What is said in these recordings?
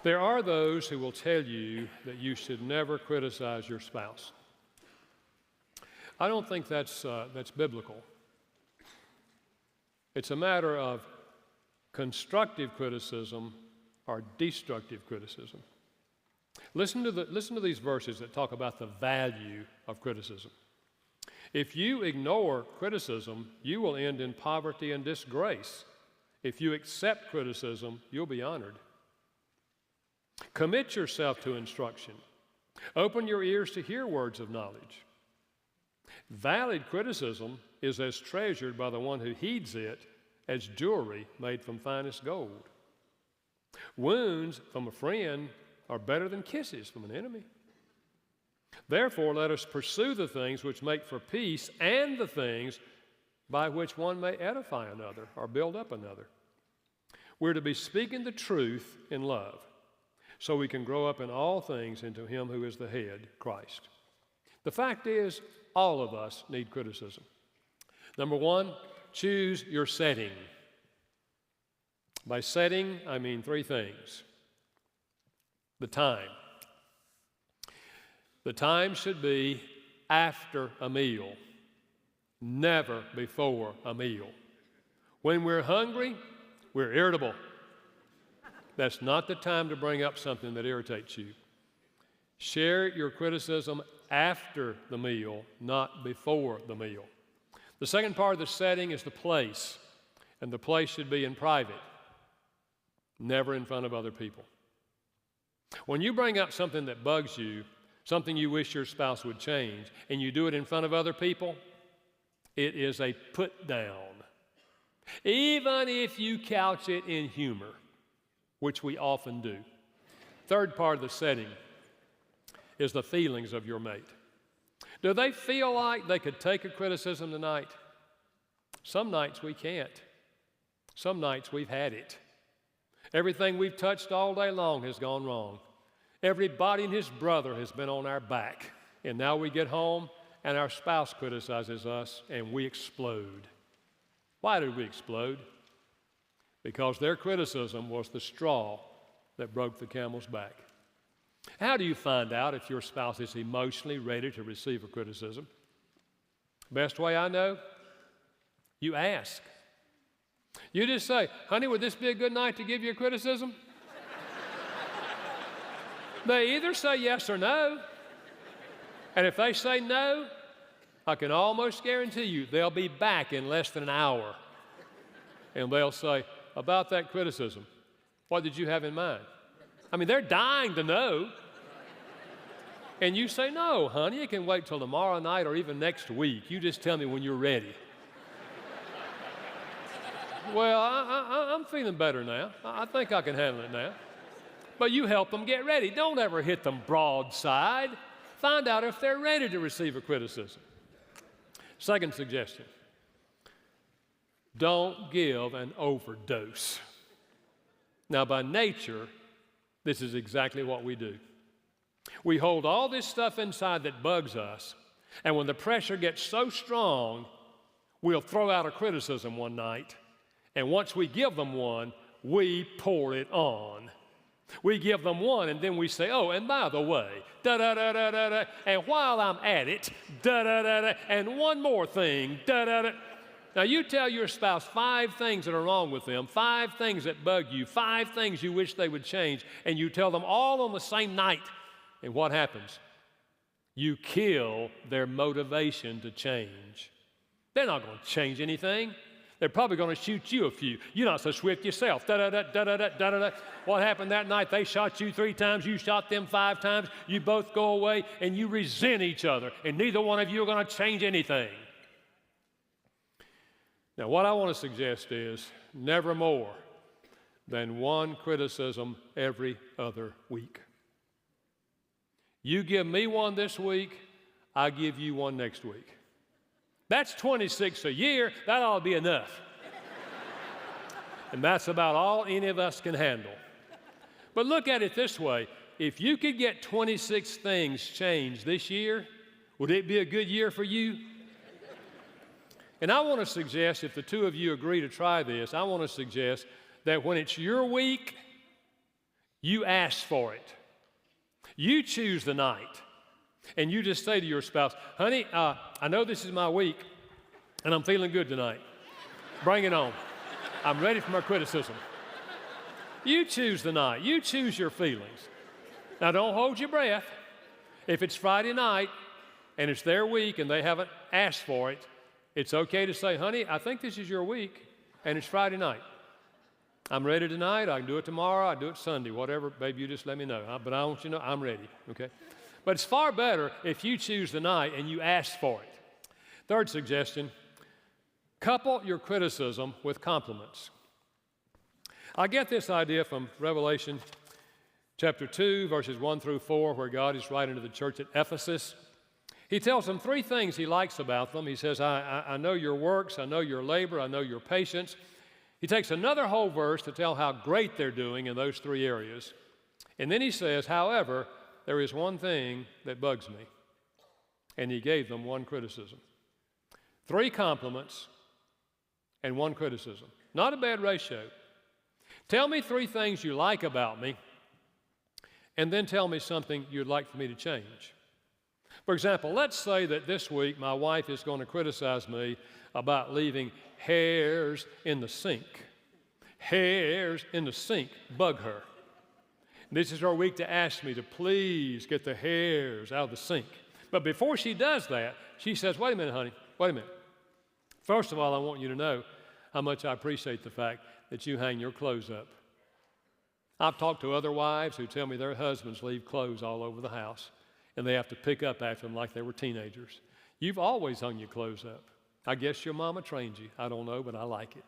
There are those who will tell you that you should never criticize your spouse. I don't think that's biblical. It's a matter of constructive criticism or destructive criticism. Listen to these verses that talk about the value of criticism. If you ignore criticism, you will end in poverty and disgrace. If you accept criticism, you'll be honored. Commit yourself to instruction. Open your ears to hear words of knowledge. Valid criticism is as treasured by the one who heeds it as jewelry made from finest gold. Wounds from a friend are better than kisses from an enemy. Therefore, let us pursue the things which make for peace and the things by which one may edify another or build up another. We're to be speaking the truth in love so we can grow up in all things into Him who is the head, Christ. The fact is, all of us need criticism. Number one, choose your setting. By setting, I mean three things. The time. The time should be after a meal, never before a meal. When we're hungry, we're irritable. That's not the time to bring up something that irritates you. Share your criticism after the meal, not before the meal. The second part of the setting is the place, and the place should be in private, never in front of other people. When you bring up something that bugs you, something you wish your spouse would change, and you do it in front of other people, it is a put down. Even if you couch it in humor, which we often do. Third part of the setting is the feelings of your mate. Do they feel like they could take a criticism tonight? Some nights we can't. Some nights we've had it. Everything we've touched all day long has gone wrong. Everybody and his brother has been on our back. And now we get home and our spouse criticizes us and we explode. Why did we explode? Because their criticism was the straw that broke the camel's back. How do you find out if your spouse is emotionally ready to receive a criticism? Best way I know, you ask. You just say, honey, would this be a good night to give you a criticism? They either say yes or no. And if they say no, I can almost guarantee you they'll be back in less than an hour. And they'll say, about that criticism, what did you have in mind? I mean, they're dying to know. And you say, no, honey, it can wait till tomorrow night or even next week. You just tell me when you're ready. Well, I'm feeling better now. I think I can handle it now. But you help them get ready. Don't ever hit them broadside. Find out if they're ready to receive a criticism. Second suggestion, don't give an overdose. Now, by nature, this is exactly what we do. We hold all this stuff inside that bugs us, and when the pressure gets so strong, we'll throw out a criticism one night, and once we give them one, we pour it on. We give them one, and then we say, oh, and by the way, da-da-da-da-da-da, and while I'm at it, da-da-da-da, and one more thing, da-da-da. Now, you tell your spouse 5 things that are wrong with them, 5 things that bug you, 5 things you wish they would change, and you tell them all on the same night. And what happens? You kill their motivation to change. They're not going to change anything. They're probably going to shoot you a few. You're not so swift yourself. Da-da-da, da-da-da, da-da-da. What happened that night? They shot you 3 times. You shot them 5 times. You both go away, and you resent each other, and neither one of you are going to change anything. Now, what I want to suggest is never more than 1 criticism every other week. You give me one this week, I give you one next week. That's 26 a year. That ought to be enough. And that's about all any of us can handle. But look at it this way. If you could get 26 things changed this year, would it be a good year for you? And I want to suggest, if the 2 of you agree to try this, I want to suggest that when it's your week, You ask for it. You choose the night. And you just say to your spouse, honey, I know this is my week, and I'm feeling good tonight. Bring it on. I'm ready for my criticism. You choose the night. You choose your feelings. Now, don't hold your breath. If it's Friday night and it's their week and they haven't asked for it, it's okay to say, honey, I think this is your week, and it's Friday night. I'm ready tonight. I can do it tomorrow. I do it Sunday. Whatever, baby, you just let me know. But I want you to know I'm ready, okay? But it's far better if you choose the night and you ask for it. Third suggestion, couple your criticism with compliments. I get this idea from Revelation chapter 2, verses 1 through 4, where God is writing to the church at Ephesus. He tells them three things he likes about them. He says, I know your works, I know your labor, I know your patience. He takes another whole verse to tell how great they're doing in those three areas. And then he says, however, there is one thing that bugs me. And he gave them one criticism. 3 compliments and 1 criticism. Not a bad ratio. Tell me 3 things you like about me, and then tell me something you'd like for me to change. For example, let's say that this week my wife is going to criticize me about leaving hairs in the sink. Hairs in the sink bug her. This is her week to ask me to please get the hairs out of the sink. But before she does that, she says, wait a minute, honey, wait a minute. First of all, I want you to know how much I appreciate the fact that you hang your clothes up. I've talked to other wives who tell me their husbands leave clothes all over the house, and they have to pick up after them like they were teenagers. You've always hung your clothes up. I guess your mama trained you. I don't know, but I like it.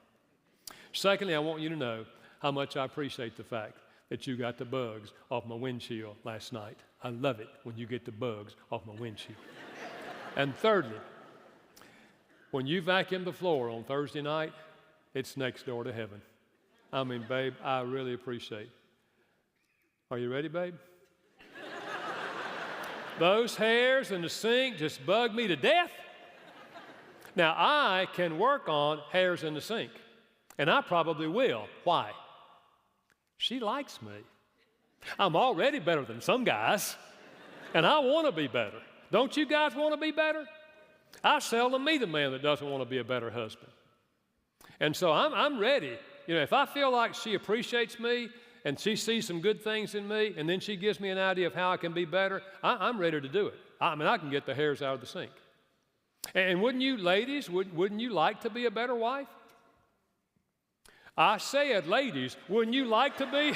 Secondly, I want you to know how much I appreciate the fact that you got the bugs off my windshield last night. I love it when you get the bugs off my windshield. And thirdly, when you vacuum the floor on Thursday night, it's next door to heaven. I mean, babe, I really appreciate it. Are you ready, babe? Those hairs in the sink just bug me to death. Now, I can work on hairs in the sink, and I probably will. Why? She likes me. I'm already better than some guys, and I want to be better. Don't you guys want to be better? I seldom meet a man that doesn't want to be a better husband. And so I'm ready. You know, if I feel like she appreciates me and she sees some good things in me and then she gives me an idea of how I can be better, I'm ready to do it. I mean, I can get the hairs out of the sink. And wouldn't you, ladies, wouldn't you like to be a better wife? I said, ladies, wouldn't you like to be?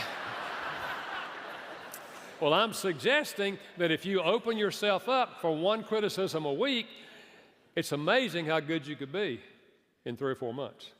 Well, I'm suggesting that if you open yourself up for 1 criticism a week, it's amazing how good you could be in 3 or 4 months.